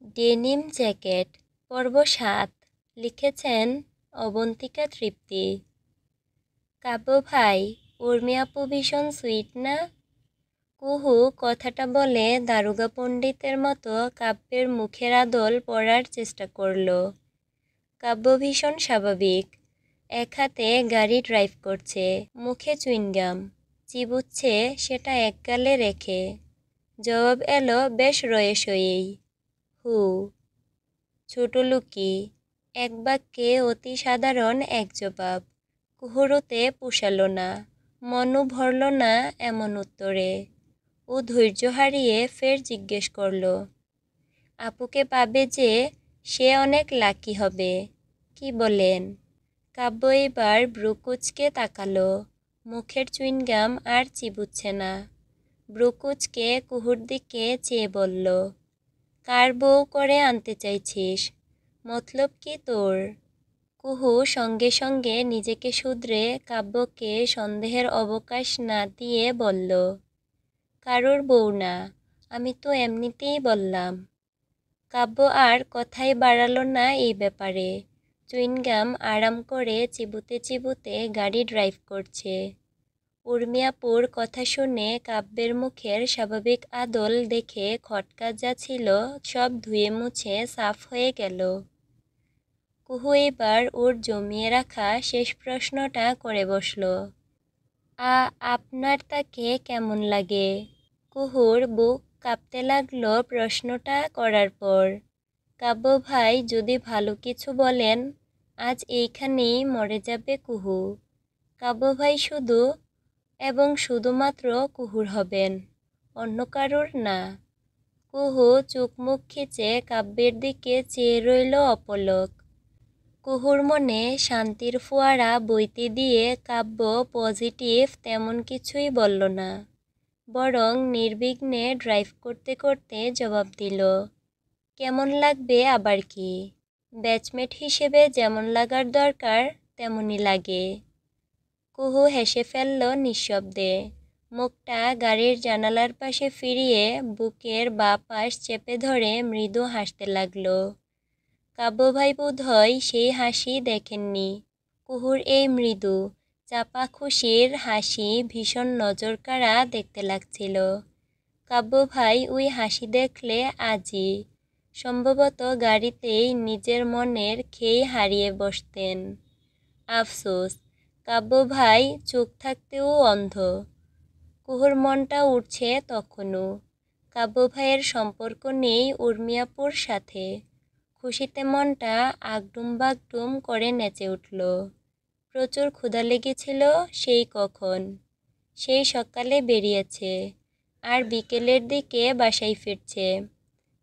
Denim jacket পর্ব ৭ লিখেছেন অবন্তিকা তৃপ্তি। কাব্য ভাই, উর্মি আপু ভীষণ সুইট না? কুহু কথাটা বলে দারোগা পণ্ডিতের মতো কাব্যের মুখের আদল পড়ার চেষ্টা করল। কাব্য ভীষণ স্বাভাবিক, এক হাতে গাড়ি ড্রাইভ করছে, মুখে চুইংগাম চিবুচ্ছে, সেটা এক গালে রেখে। জবাব এলো বেশ রয়েসয়েই, হু। ছোট লুকি, এক বাক্যে অতি সাধারণ এক জবাব। কুহুরুতে পোষালো না, মনও ভরল না এমন উত্তরে। ও ধৈর্য হারিয়ে ফের জিজ্ঞেস করল, আপুকে পাবে যে সে অনেক লাকি হবে, কি বলেন? কাব্য এবার ব্রু কুঁচকে তাকালো, মুখের চুইংগাম আর চিবুচ্ছে না। ব্রু কুঁচকে কুহুর দিকে চেয়ে বলল, কার বউ করে আনতে চাইছিস? মতলব কি তোর? কুহু সঙ্গে সঙ্গে নিজেকে শুধরে কাব্যকে সন্দেহের অবকাশ না দিয়ে বলল, কারোর বউ না, আমি তো এমনিতেই বললাম। কাব্য আর কথাই বাড়ালো না এই ব্যাপারে। চুইংগাম আরাম করে চিবুতে চিবুতে গাড়ি ড্রাইভ করছে। উর্মি আপুর কথা শুনে কাব্যের মুখের স্বাভাবিক আদল দেখে খটকা যা ছিল সব ধুয়ে মুছে সাফ হয়ে গেল। কুহু এবার ওর জমিয়ে রাখা শেষ প্রশ্নটা করে বসল, আপনার তাকে কেমন লাগে? কুহুর বুক কাঁপতে লাগলো প্রশ্নটা করার পর। কাব্য ভাই যদি ভালো কিছু বলেন, আজ এইখানেই মরে যাবে কুহু। কাব্য ভাই শুধু এবং শুধুমাত্র কুহুর হবেন, অন্য কারুর না। কুহু চোখ মুখ খিচে কাব্যের দিকে চেয়ে রইল অপলক। কুহুর মনে শান্তির ফোয়ারা বইতে দিয়ে কাব্য পজিটিভ তেমন কিছুই বলল না, বরং নির্বিঘ্নে ড্রাইভ করতে করতে জবাব দিল, কেমন লাগবে আবার কি? ব্যাচমেট হিসেবে যেমন লাগার দরকার তেমনই লাগে। কুহু হেসে ফেলল নিঃশব্দে, মুখটা গাড়ির জানালার পাশে ফিরিয়ে বুকের বাঁ পাশ চেপে ধরে মৃদু হাসতে লাগলো। কাব্য ভাই বোধহয় সেই হাসি দেখেননি। কুহুর এই মৃদু চাপা খুশির হাসি ভীষণ নজরকাড়া দেখতে লাগছিল। কাব্য ভাই ওই হাসি দেখলে আজই সম্ভবত গাড়িতেই নিজের মনের খেই হারিয়ে বসতেন। আফসোস, কাব্য ভাই চোখ থাকতেও অন্ধ। কুহুর মনটা উঠছে তখনও। কাব্য ভাইয়ের সম্পর্ক নেই উর্মি আপুর সাথে। খুশিতে মনটা আগডুম বাগডুম করে নেচে উঠল। প্রচুর ক্ষুধা লেগেছিল সেই কখন। সেই সকালে বেরিয়েছে, আর বিকেলের দিকে বাসায় ফিরছে।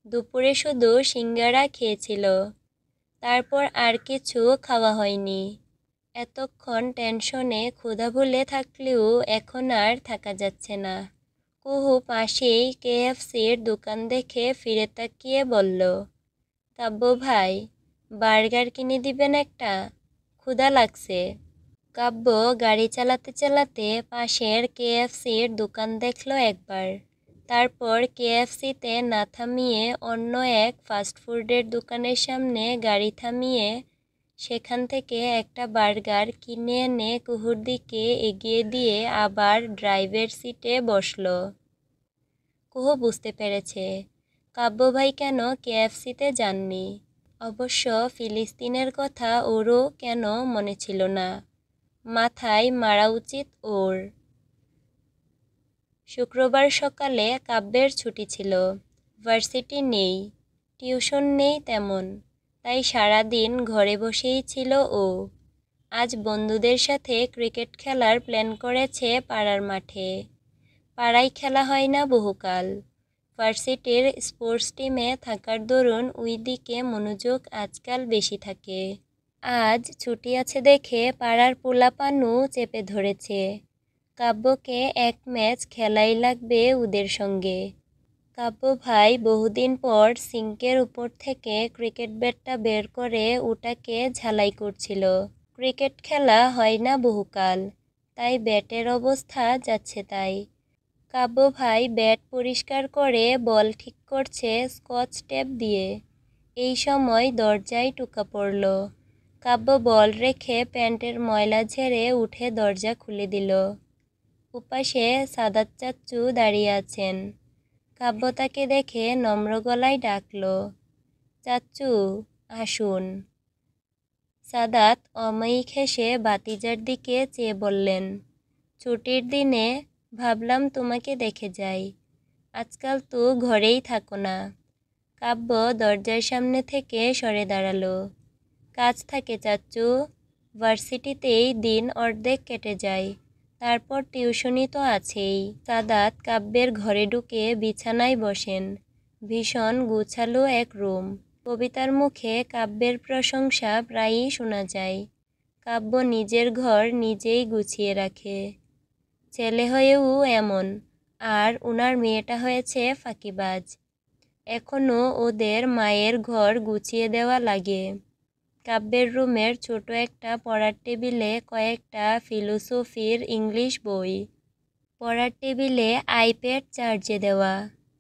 দুপুরে শুধু সিঙ্গারা খেয়েছিল, তারপর আর কিছু খাওয়া হয়নি। এতক্ষণ টেনশনে ক্ষুধা ভুলে থাকলেও এখন আর থাকা যাচ্ছে না। কুহু পাশেই কেএফসির দোকান দেখে ফিরে তাকিয়ে বলল, কাব্য ভাই, বার্গার কিনে দিবেন একটা, ক্ষুধা লাগছে। কাব্য গাড়ি চালাতে চালাতে পাশের কেএফসির দোকান দেখল একবার, তারপর কেএফসিতে না থামিয়ে অন্য এক ফাস্টফুডের দোকানের সামনে গাড়ি থামিয়ে সেখান থেকে একটা বার্গার কিনে এনে কুহুর দিকে এগিয়ে দিয়ে আবার ড্রাইভের সিটে বসল। কুহু বুঝতে পেরেছে কাব্য ভাই কেন কেএফসিতে যাননি। অবশ্য ফিলিস্তিনের কথা ওরও কেন মনে ছিল না। মাথায় মারা উচিত ওর। শুক্রবার সকালে কাব্যের ছুটি ছিল, ভার্সিটি নেই, টিউশন নেই তেমন, তাই সারাদিন ঘরে বসেই ছিল ও। আজ বন্ধুদের সাথে ক্রিকেট খেলার প্ল্যান করেছে পাড়ার মাঠে। পাড়ায় খেলা হয় না বহুকাল। ভার্সিটির স্পোর্টস টিমে থাকার দরুন ওই দিকে মনোযোগ আজকাল বেশি থাকে। আজ ছুটি আছে দেখে পাড়ার পোলাপানও চেপে ধরেছে। কাব্যকে এক ম্যাচ খেলাই লাগবে ওদের সঙ্গে। কাব্য ভাই বহুদিন পর সিঙ্কের উপর থেকে ক্রিকেট ব্যাটটা বের করে ওটাকে ঝালাই করছিল। ক্রিকেট খেলা হয় না বহুকাল, তাই ব্যাটের অবস্থা যাচ্ছে তাই। কাব্য ভাই ব্যাট পরিষ্কার করে বল ঠিক করছে স্কচ টেপ দিয়ে। এই সময় দরজায় টোকা পড়ল। কাব্য বল রেখে প্যান্টের ময়লা ঝেড়ে উঠে দরজা খুলে দিল। ওপাশে সাদাত চাচ্চু দাঁড়িয়ে আছেন। কাব্য তাকে দেখে নম্র গলায় ডাকল, চাচ্চু আসুন। সাদাত অমায়িক হেসে ভাতিজার দিকে চেয়ে বললেন, ছুটির দিনে ভাবলাম তোমাকে দেখে যাই। আজকাল তো ঘরেই থাকো না। কাব্য দরজার সামনে থেকে সরে দাঁড়ালো। কাজ থাকে চাচ্চু, ভার্সিটিতেই দিন অর্ধেক কেটে যায়, তারপর টিউশনি তো আছেই। সাদাত কাব্যের ঘরে ঢুকে বিছানায় বসেন। ভীষণ গুছালো এক রুম। কবিতার মুখে কাব্যের প্রশংসা প্রায়ই শোনা যায়। কাব্য নিজের ঘর নিজেই গুছিয়ে রাখে। ছেলে হয়েও এমন, আর ওনার মেয়েটা হয়েছে ফাঁকিবাজ। এখনও ওদের মায়ের ঘর গুছিয়ে দেওয়া লাগে। কাব্যের রুমের ছোট একটা পড়ার টেবিলে কয়েকটা ফিলোসফির ইংলিশ বই। পড়ার টেবিলে আইপ্যাড চার্জে দেওয়া।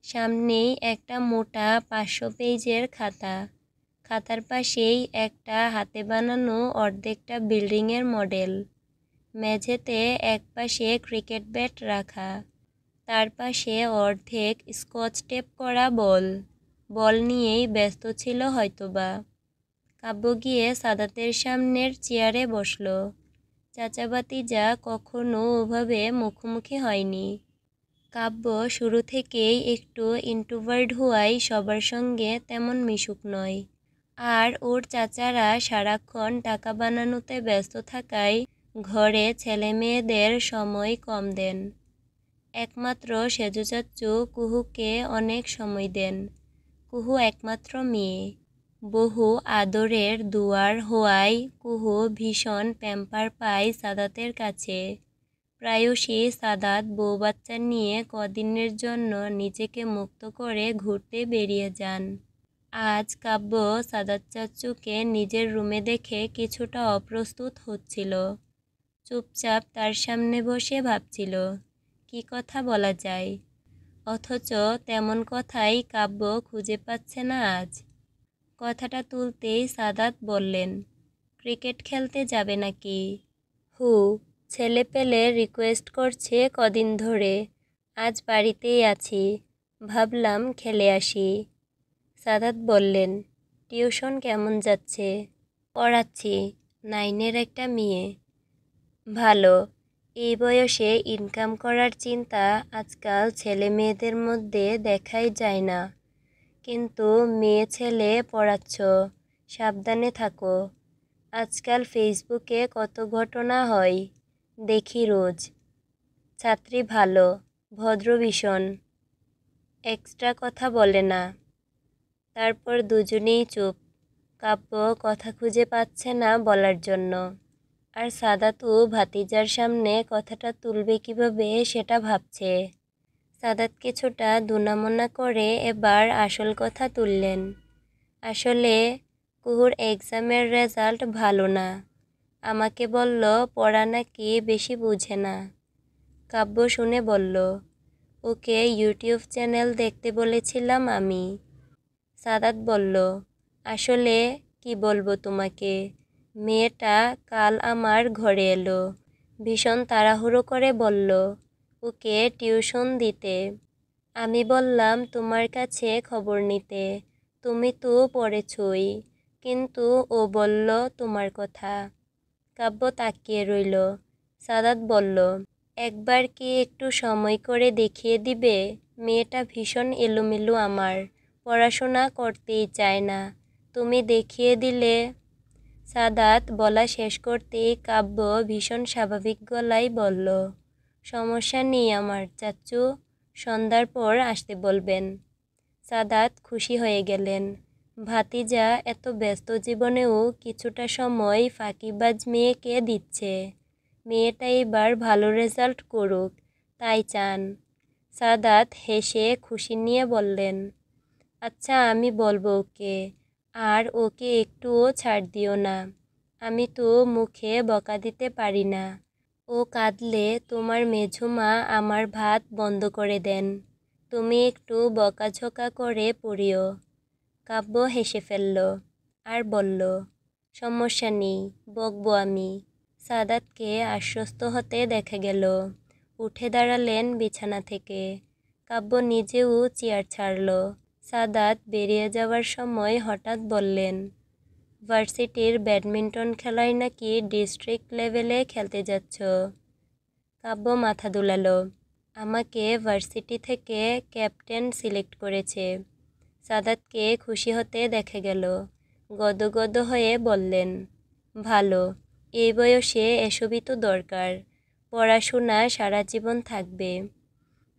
সামনেই একটা মোটা 500 পেজের খাতা। খাতার পাশেই একটা হাতে বানানো অর্ধেকটা বিল্ডিংয়ের মডেল। মেঝেতে একপাশে ক্রিকেট ব্যাট রাখা, তার পাশে অর্ধেক স্কচ টেপ করা বল। বল নিয়েই ব্যস্ত ছিল হয়তোবা। কাব্য গিয়ে সাদাতের সামনের চেয়ারে বসল। চাচা ভাতিজা কখনো ওভাবে মুখোমুখি হয়নি। কাব্য শুরু থেকেই একটু ইন্ট্রোভার্ট হওয়ায় সবার সঙ্গে তেমন মিশুক নয়। আর ওর চাচারা সারাক্ষণ টাকা বানানোতে ব্যস্ত থাকায় ঘরে ছেলে মেয়েদের সময় কম দেন। একমাত্র সেজু চাচ্চু কুহুকে অনেক সময় দেন। কুহু একমাত্র মেয়ে। বহু আদরের দুয়ার হওয়ায় কুহু ভীষণ প্যাম্পার পায় সাদাতের কাছে। প্রায়শই সাদাত বউ বাচ্চা নিয়ে কদিনের জন্য নিজেকে মুক্ত করে ঘুরতে বেরিয়ে যান। আজ কাব্য সাদাত চাচ্চুকে নিজের রুমে দেখে কিছুটা অপ্রস্তুত হচ্ছিল। চুপচাপ তার সামনে বসে ভাবছিল কি কথা বলা যায়, অথচ তেমন কথাই কাব্য খুঁজে পাচ্ছে না আজ। কথাটা তুলতেই সাদাত বললেন, ক্রিকেট খেলতে যাবে নাকি? হু, ছেলে পেলে রিকোয়েস্ট করছে কদিন ধরে। আজ বাড়িতেই আছি, ভাবলাম খেলে আসি। সাদাত বললেন, টিউশন কেমন যাচ্ছে? পড়াচ্ছি, 9-এর একটা মেয়ে। ভালো, এই বয়সে ইনকাম করার চিন্তা আজকাল ছেলে মেয়েদের মধ্যে দেখাই যায় না। কিন্তু মেয়ে ছেলে পড়াচ্ছ, সাবধানে থাকো। আজকাল ফেসবুকে কত ঘটনা হয়, দেখি রোজ। ছাত্রী ভালো, ভদ্র ভীষণ, এক্সট্রা কথা বলে না। তারপর দুজনেই চুপ। কাব্য কথা খুঁজে পাচ্ছে না বলার জন্য। আর সাদাতও ভাতিজার সামনে কথাটা তুলবে কিভাবে সেটা ভাবছে। সাদাত কিছুটা দুনামোনা করে এবার আসল কথা তুললেন। আসলে কুহুর এক্সামের রেজাল্ট ভালো না। আমাকে বলল পড়া নাকি বেশি বুঝে না। কাব্য শুনে বলল, ওকে ইউটিউব চ্যানেল দেখতে বলেছিলাম আমি। সাদাত বলল, আসলে কি বলবো তোমাকে, মেয়েটা কাল আমার ঘরে এলো। ভীষণ তাড়াহুড়ো করে বলল ওকে টিউশন দিতে। আমি বললাম তোমার কাছে খবর নিতে, তুমি তো পড়েছই। কিন্তু ও বলল তোমার কথা। কাব্য তাকিয়ে রইল। সাদাত বলল, একবার কি একটু সময় করে দেখিয়ে দিবে? মেয়েটা ভীষণ এলোমেলো আমার, পড়াশোনা করতেই চায় না, তুমি দেখিয়ে দিলে। সাদাত বলা শেষ করতেই কাব্য ভীষণ স্বাভাবিক গলায় বলল, সমস্যা নেই আমার চাচ্চু, সন্ধ্যার পর আসতে বলবেন। সাদাত খুশি হয়ে গেলেন। ভাতিজা এত ব্যস্ত জীবনেও কিছুটা সময় ফাঁকিবাজ মেয়েকে দিচ্ছে। মেয়েটা এবার ভালো রেজাল্ট করুক, তাই চান। সাদাত হেসে খুশি নিয়ে বললেন, আচ্ছা আমি বলবো ওকে, আর ওকে একটুও ছাড় দিও না। আমি তো মুখে বকা দিতে পারি না, ও কাঁদলে তোমার মেঝুমা আমার ভাত বন্ধ করে দেন। তুমি একটু বকাঝকা করে পড়িও। কাব্য হেসে ফেলল আর বলল, সমস্যা নেই, বকবো আমি। সাদাতকে আশ্বস্ত হতে দেখা গেল। উঠে দাঁড়ালেন বিছানা থেকে। কাব্য নিজেও চেয়ার ছাড়ল। সাদাত বেরিয়ে যাওয়ার সময় হঠাৎ বললেন, ভার্সিটির ব্যাডমিন্টন খেলায় নাকি ডিস্ট্রিক্ট লেভেলে খেলতে যাচ্ছ। কাব্য মাথা দুলালো। আমাকে ভার্সিটি থেকে ক্যাপ্টেন সিলেক্ট করেছে। সাদাতকে খুশি হতে দেখা গেল। গদগদ হয়ে বললেন, ভালো, এই বয়সে এসবই তো দরকার। পড়াশোনা সারা জীবন থাকবে।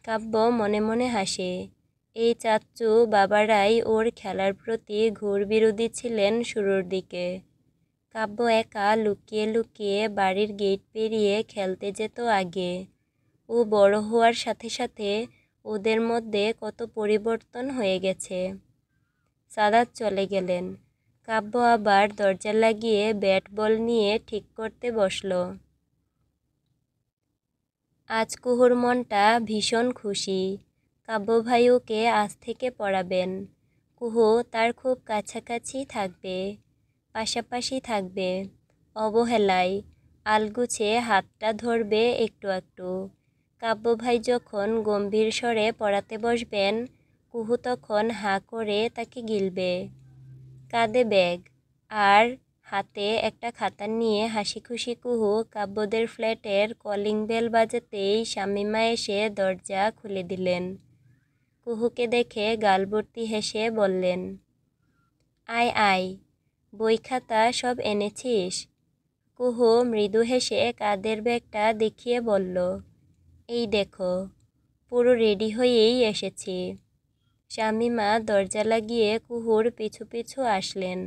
কাব্য মনে মনে হাসে। এই চাচ্চু বাবারাই ওর খেলার প্রতি ঘোর বিরোধী ছিলেন শুরুর দিকে। কাব্য একা লুকিয়ে লুকিয়ে বাড়ির গেট পেরিয়ে খেলতে যেত আগে। ও বড় হওয়ার সাথে সাথে ওদের মধ্যে কত পরিবর্তন হয়ে গেছে। সাদাত চলে গেলেন। কাব্য আবার দরজা লাগিয়ে ব্যাট বল নিয়ে ঠিক করতে বসল। আজ কুহুর মনটা ভীষণ খুশি। কাব্য ভাই ওকে আজ থেকে পড়াবেন। কুহু তার খুব কাছাকাছি থাকবে, পাশাপাশি থাকবে। অবহেলায় আলগুছে হাতটা ধরবে একটু একটু। কাব্য ভাই যখন গম্ভীর স্বরে পড়াতে বসবেন, কুহু তখন হাঁ করে তাকে গিলবে। কাঁধে ব্যাগ আর হাতে একটা খাতা নিয়ে হাসি খুশি কুহু কাব্যদের ফ্ল্যাটের কলিং বেল বাজাতেই শামীমা এসে দরজা খুলে দিলেন। কুহুকে দেখে গালভর্তি হেসে বললেন, আয় আয়, বই খাতা সব এনেছিস? কুহু মৃদু হেসে কাঁধের ব্যাগটা দেখিয়ে বলল, এই দেখো, পুরো রেডি হয়েই এসেছি। শামীমা দরজা লাগিয়ে কুহুর পিছু পিছু আসলেন।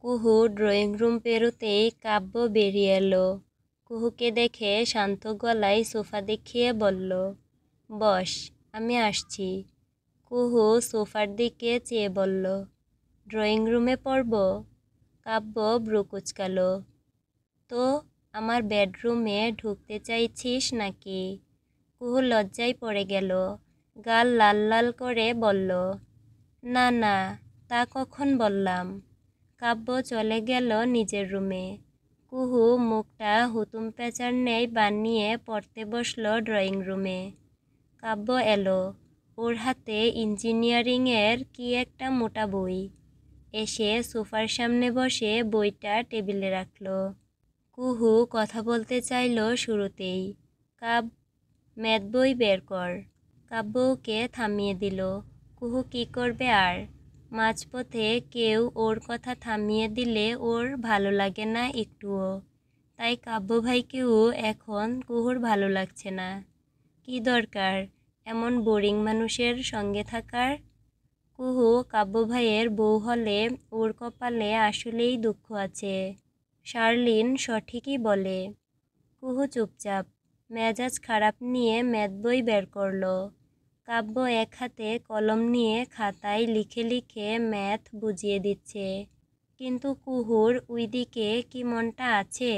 কুহু ড্রয়িং রুম পেরোতেই কাব্য বেরিয়ে এলো। কুহুকে দেখে শান্ত গলায় সোফা দেখিয়ে বলল, বস, আমি আসছি। কুহু সোফার দিকে চেয়ে বলল, ড্রয়িং রুমে পড়ব? কাব্য ভ্রু কুঁচকাল। তো আমার বেডরুমে ঢুকতে চাইছিস নাকি? কুহু লজ্জায় পড়ে গেল। গাল লাল লাল করে বলল, না না, তা কখন বললাম। কাব্য চলে গেল নিজের রুমে। কুহু মুখটা হুতুম পেঁচার ন্যায় বানিয়ে পড়তে বসল ড্রয়িং রুমে। কাব্য এলো। ওর হাতে ইঞ্জিনিয়ারিংয়ের কি একটা মোটা বই। এসে সোফার সামনে বসে বইটা টেবিলে রাখল। কুহু কথা বলতে চাইল শুরুতেই, ম্যাথ বই বের কর। কাব্য ওকে থামিয়ে দিল। কুহু কি করবে আর? মাঝপথে কেউ ওর কথা থামিয়ে দিলে ওর ভালো লাগে না একটুও। তাই কাব্য ভাইকেও এখন কুহুর ভালো লাগছে না। কি দরকার এমন বোরিং মানুষের সঙ্গে থাকার? কুহু কাব্য ভাইয়ের বউ হলে ওর কপালে আসলেই দুঃখ আছে। শার্লিন সঠিকই বলে। কুহু চুপচাপ, মেজাজ খারাপ নিয়ে ম্যাথ বই বের করল। কাব্য এক হাতে কলম নিয়ে খাতায় লিখে লিখে ম্যাথ বুঝিয়ে দিচ্ছে। কিন্তু কুহুর ওইদিকে কি মনটা আছে?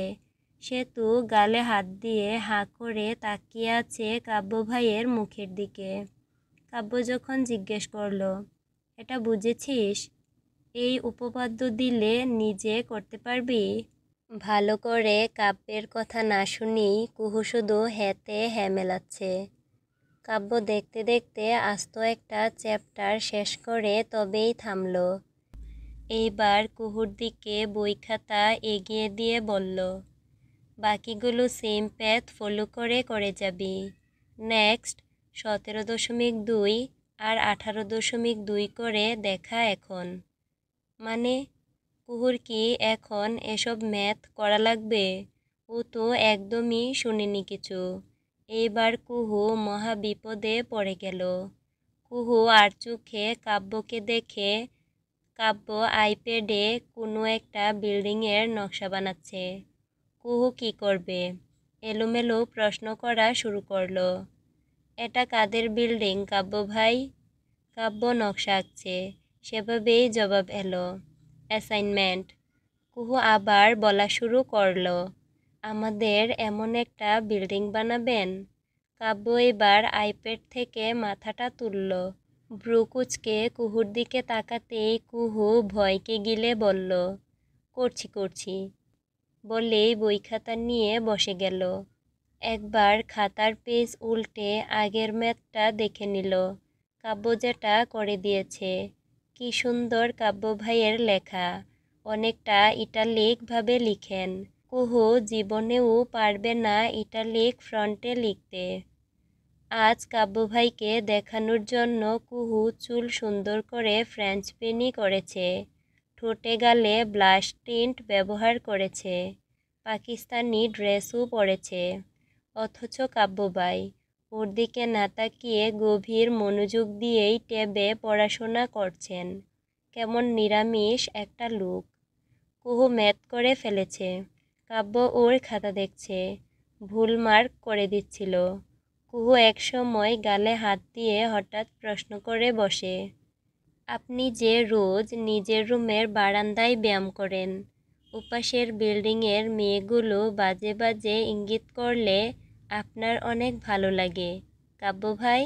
সে তো গালে হাত দিয়ে হাঁ করে তাকিয়ে আছে কাব্য ভাইয়ের মুখের দিকে। কাব্য যখন জিজ্ঞেস করল, এটা বুঝেছিস? এই উপপাদ্য দিলে নিজে করতে পারবি? ভালো করে কাব্যের কথা না শুনেই কুহু শুধু হ্যাঁতে হ্যাঁ মেলাচ্ছে। কাব্য দেখতে দেখতে আস্ত একটা চ্যাপ্টার শেষ করে তবেই থামল। এইবার কুহুর দিকে বই খাতা এগিয়ে দিয়ে বলল, বাকিগুলো সেম প্যাথ ফলো করে যাবি। নেক্সট 17.2 আর 18.2 করে দেখা এখন। মানে? কুহুর কি এখন এসব ম্যাথ করা লাগবে? ও তো একদমই শুনেনি কিছু। এইবার কুহু মহা বিপদে পড়ে গেল। কুহু আর চোখে কাব্যকে দেখে। কাব্য আইপ্যাডে কোনো একটা বিল্ডিংয়ের নকশা বানাচ্ছে। কুহু কি করবে? এলোমেলো প্রশ্ন করা শুরু করলো। এটা কাদের বিল্ডিং কাব্য ভাই? কাব্য নকশা আঁকছে। সেভাবেই জবাব এলো, অ্যাসাইনমেন্ট। কুহু আবার বলা শুরু করলো, আমাদের এমন একটা বিল্ডিং বানাবেন? কাব্য এবার আইপ্যাড থেকে মাথাটা তুলল। ভ্রু কুঁচকে কুহুর দিকে তাকাতেই কুহু ভয়কে গিলে বলল, করছি করছি বলেই বই খাতা নিয়ে বসে গেল। একবার খাতার পেজ উল্টে আগের ম্যাথটা দেখে নিল। কাব্য যেটা করে দিয়েছে। কি সুন্দর কাব্য ভাইয়ের লেখা। অনেকটা ইটালিক ভাবে লিখেন। কুহু জীবনেও পারবে না ইটালিক ফ্রন্টে লিখতে। আজ কাব্য ভাইকে দেখানোর জন্য কুহু চুল সুন্দর করে ফ্রেঞ্চ বেনি করেছে। ঠোঁটে গালে ব্লাশ টিন্ট ব্যবহার করেছে। পাকিস্তানি ড্রেসও পরেছে। অথচ কাব্যবাই ওর দিকে না তাকিয়ে গভীর মনোযোগ দিয়েই ট্যাবে পড়াশোনা করছেন। কেমন নিরামিষ একটা লুক। কুহু ম্যাথ করে ফেলেছে। কাব্য ওর খাতা দেখছে। ভুল মার্ক করে দিচ্ছিল। কুহু একসময় গালে হাত দিয়ে হঠাৎ প্রশ্ন করে বসে, আপনি যে রোজ নিজের রুমের বারান্দায় ব্যায়াম করেন, ওপাশের বিল্ডিংয়ের মেয়েগুলো বাজে বাজে ইঙ্গিত করলে আপনার অনেক ভালো লাগে, কাব্য ভাই?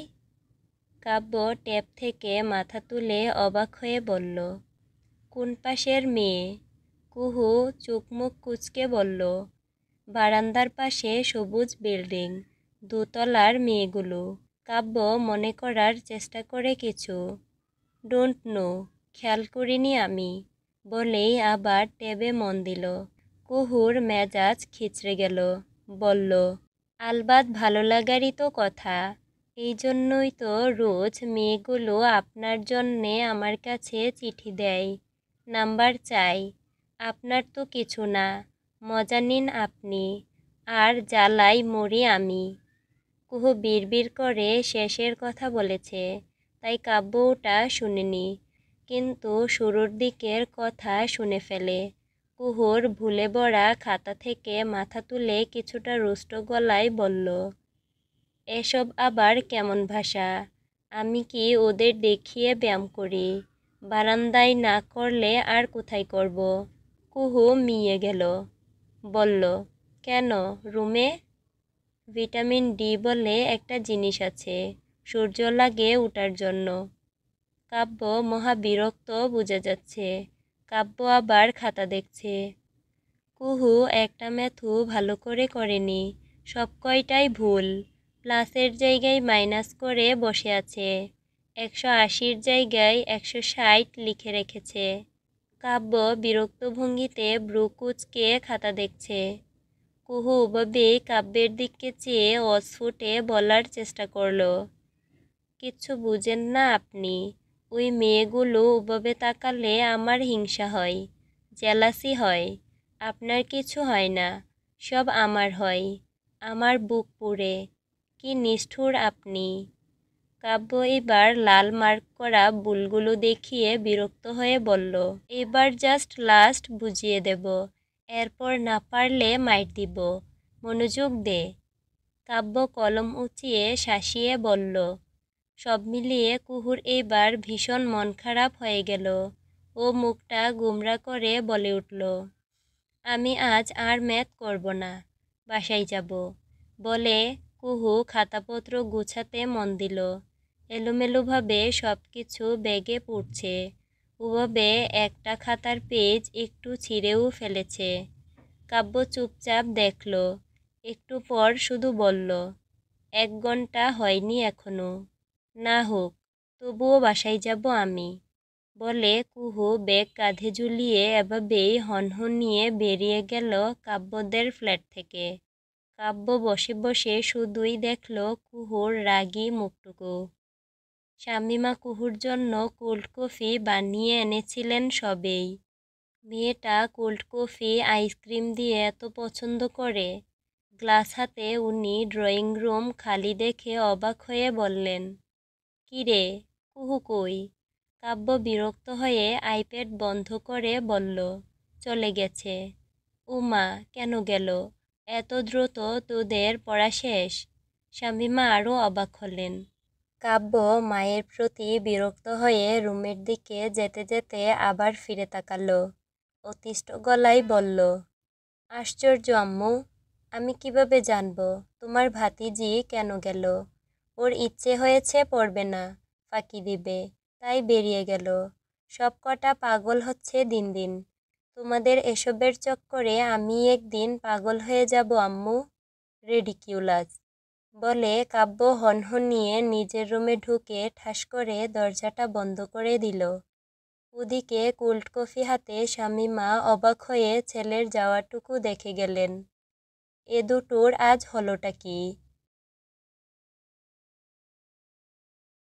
কাব্য ট্যাব থেকে মাথা তুলে অবাক হয়ে বলল, কোন পাশের মেয়ে? কুহু চোখ মুখ কুঁচকে বলল, বারান্দার পাশে সবুজ বিল্ডিং, দোতলার মেয়েগুলো। কাব্য মনে করার চেষ্টা করে কিছু, ডোন্ট নো, খেয়াল করিনি আমি, বলেই আবার ট্যাবে মন দিল। কুহুর মেজাজ খিচড়ে গেল। বলল, আলবাত ভালো লাগারই তো কথা। এই জন্যই তো রোজ মেয়েগুলো আপনার জন্যে আমার কাছে চিঠি দেয়, নাম্বার চাই। আপনার তো কিছু না, মজা নিন আপনি, আর জ্বালাই মরি আমি। কুহু বিড়বিড় করে শেষের কথা বলেছে, তাই কাব্য ওটা শুনেনি, কিন্তু শুরুর দিকের কথা শুনে ফেলে। কুহুর ভুলে ভরা খাতা থেকে মাথা তুলে কিছুটা রুষ্ট গলায় বলল, এসব আবার কেমন ভাষা? আমি কি ওদের দেখিয়ে ব্যায়াম করি? বারান্দায় না করলে আর কোথায় করব? কুহু মিয়ে গেল। বলল, কেন, রুমে? ভিটামিন ডি বলে একটা জিনিস আছে, সূর্য লাগে ওটার জন্য। কাব্য মহা বিরক্ত বোঝা যাচ্ছে। কাব্য আবার খাতা দেখছে। কুহু একটা ম্যাথও ভালো করে করেনি, সব কয়টাই ভুল। প্লাসের জায়গায় মাইনাস করে বসে আছে। 180-র জায়গায় 160 লিখে রেখেছে। কাব্য বিরক্ত ভঙ্গিতে ভ্রু কুঁচকে খাতা দেখছে। কুহু ওভাবে কাব্যের দিকে চেয়ে অস্ফুটে বলার চেষ্টা করল, কিচ্ছু বুঝেন না আপনি। ওই মেয়েগুলো ওভাবে তাকালে আমার হিংসা হয়, জেলাসি হয়। আপনার কিছু হয় না, সব আমার হয়। আমার বুক পুড়ে। কি নিষ্ঠুর আপনি। কাব্য এবার লাল মার্ক করা বুলগুলো দেখিয়ে বিরক্ত হয়ে বলল, এবার জাস্ট লাস্ট বুঝিয়ে দেব, এরপর না পারলে মাইর দিব। মনোযোগ দে। কাব্য কলম উঁচিয়ে শাসিয়ে বলল। সব মিলিয়ে কুহুর এইবার ভীষণ মন খারাপ হয়ে গেল। ও মুখটা গুমরা করে বলে উঠল, আমি আজ আর ম্যাথ করব না, বাসায় যাব। বলে কুহু খাতাপত্র গুছাতে মন দিল। এলোমেলোভাবে সব কিছু ব্যাগে পড়ছে। ওভাবে একটা খাতার পেজ একটু ছিঁড়েও ফেলেছে। কাব্য চুপচাপ দেখল। একটু পর শুধু বলল, 1 ঘন্টা হয়নি এখনো। না হোক, তবুও বাসায় যাব আমি। বলে কুহু ব্যাগ কাঁধে ঝুলিয়ে এভাবেই হনহনিয়ে বেরিয়ে গেল কাব্যদের ফ্ল্যাট থেকে। কাব্য বসে বসে শুধুই দেখল কুহুর রাগী মুখটুকু। শামীমা কুহুর জন্য কোল্ড কফি বানিয়ে এনেছিলেন সবেই। মেয়েটা কোল্ড কফি আইসক্রিম দিয়ে এত পছন্দ করে। গ্লাস হাতে উনি ড্রয়িং রুম খালি দেখে অবাক হয়ে বললেন, কি রে, কুহু কই? কাব্য বিরক্ত হয়ে আইপ্যাড বন্ধ করে বলল, চলে গেছে। উমা, কেন গেল? এত দ্রুত তোদের পড়া শেষ? শামীমা আরও অবাক হলেন। কাব্য মায়ের প্রতি বিরক্ত হয়ে রুমের দিকে যেতে যেতে আবার ফিরে তাকালো। অতিষ্ঠ গলায় বলল, আশ্চর্য আম্মু, আমি কিভাবে জানবো তোমার ভাতিজি কেন গেল? ওর ইচ্ছে হয়েছে পড়বে না, ফাঁকি দিবে, তাই বেরিয়ে গেল। সব কটা পাগল হচ্ছে দিন দিন। তোমাদের এসবের চক্করে আমি একদিন পাগল হয়ে যাব আম্মু। রেডিকিউলাস বলে কাব্য হনহনিয়ে নিজের রুমে ঢুকে ঠাস করে দরজাটা বন্ধ করে দিল। ওদিকে কোল্ড কফি হাতে শামীমা অবাক হয়ে ছেলের যাওয়াটুকু দেখে গেলেন। এ দুটোর আজ হলোটা কি?